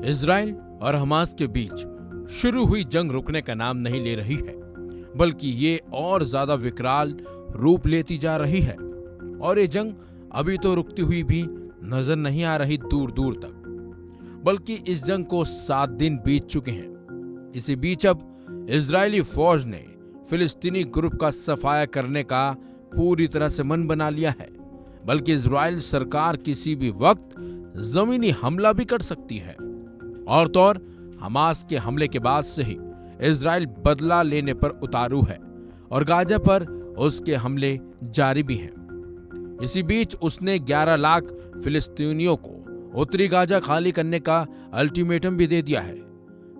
Israel और Hamas के बीच शुरू हुई जंग रुकने का नाम नहीं ले रही है, बल्कि ये और ज्यादा विकराल रूप लेती जा रही है। और ये जंग अभी तो रुकती हुई भी नजर नहीं आ रही दूर दूर तक, बल्कि इस जंग को 7 दिन बीत चुके हैं। इसी बीच अब इजरायली फौज ने फिलिस्तीनी ग्रुप का सफाया करने का पूरी तरह से मन बना लिया है, बल्कि इजराइल सरकार किसी भी वक्त जमीनी हमला भी कर सकती है। और तो और हमास के हमले के बाद से ही इजराइल बदला लेने पर उतारू है और गाजा पर उसके हमले जारी भी हैं। इसी बीच उसने 11 लाख फिलिस्तीनियों को उत्तरी गाजा खाली करने का अल्टीमेटम भी दे दिया है।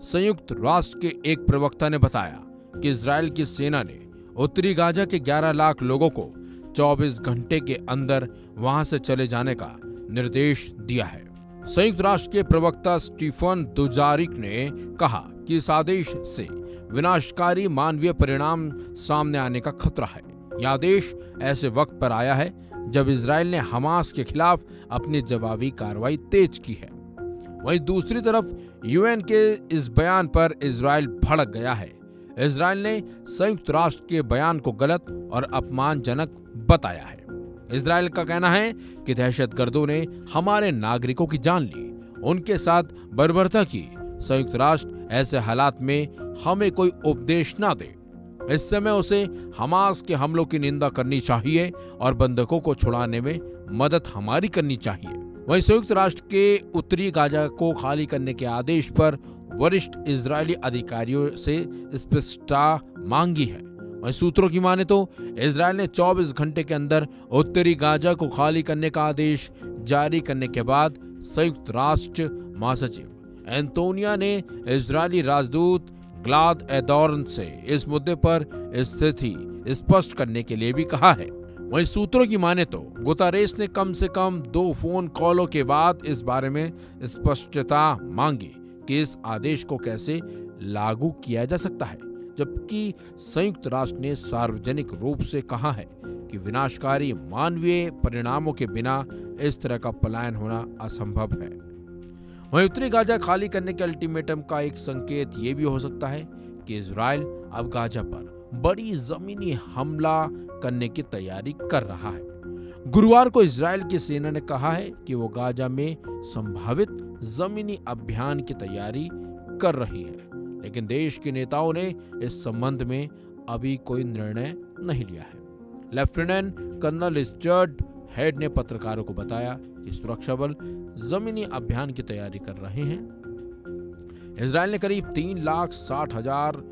संयुक्त राष्ट्र के एक प्रवक्ता ने बताया कि इजराइल की सेना ने उत्तरी गाजा के 11 लाख लोगों को 24 घंटे के अंदर वहां से चले जाने का निर्देश दिया है। संयुक्त राष्ट्र के प्रवक्ता स्टीफन दुजारिक ने कहा कि इस आदेश से विनाशकारी मानवीय परिणाम सामने आने का खतरा है। यह आदेश ऐसे वक्त पर आया है जब इजराइल ने हमास के खिलाफ अपनी जवाबी कार्रवाई तेज की है। वहीं दूसरी तरफ यूएन के इस बयान पर इजराइल भड़क गया है। इजराइल ने संयुक्त राष्ट्र के बयान को गलत और अपमानजनक बताया है। इजराइल का कहना है कि दहशतगर्दों ने हमारे नागरिकों की जान ली, उनके साथ बर्बरता की। संयुक्त राष्ट्र ऐसे हालात में हमें कोई उपदेश ना दे। इस समय उसे हमास के हमलों की निंदा करनी चाहिए और बंधकों को छुड़ाने में मदद हमारी करनी चाहिए। वहीं संयुक्त राष्ट्र के उत्तरी गाजा को खाली करने के आदेश पर वरिष्ठ इजरायली अधिकारियों से स्पष्टता मांगी है। वहीं सूत्रों की माने तो इजराइल ने 24 घंटे के अंदर उत्तरी गाजा को खाली करने का आदेश जारी करने के बाद संयुक्त राष्ट्र महासचिव एंटोनिया ने इजरायली राजदूत ग्लाद एडोर्न से इस मुद्दे पर स्थिति स्पष्ट करने के लिए भी कहा है। वहीं सूत्रों की माने तो गुतारेस ने कम से कम 2 फोन कॉलों के बाद इस बारे में स्पष्टता मांगी कि इस आदेश को कैसे लागू किया जा सकता है, जबकि संयुक्त राष्ट्र ने सार्वजनिक रूप से कहा है कि विनाशकारी मानवीय परिणामों के बिना इस तरह का पलायन होना असंभव है। वहीं उत्तरी गाजा खाली करने के अल्टीमेटम का एक संकेत ये भी हो सकता है कि इजराइल अब गाजा पर बड़ी जमीनी हमला करने की तैयारी कर रहा है। गुरुवार को इजराइल की सेना ने कहा है कि वो गाजा में संभावित जमीनी अभियान की तैयारी कर रही है, लेकिन देश के नेताओं ने इस संबंध में अभी कोई निर्णय नहीं लिया है। लेफ्टिनेंट कर्नल रिचर्ड हेड ने पत्रकारों को बताया कि सुरक्षा बल जमीनी अभियान की तैयारी कर रहे हैं। इजराइल ने करीब 3,60,000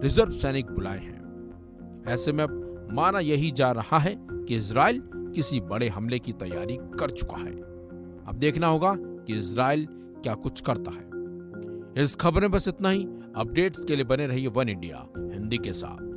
रिजर्व सैनिक बुलाए हैं। ऐसे में अब माना यही जा रहा है कि इजराइल किसी बड़े हमले की तैयारी कर चुका है। अब देखना होगा कि इजराइल क्या कुछ करता है। इस खबर में बस इतना ही। अपडेट्स के लिए बने रहिए वन इंडिया हिंदी के साथ।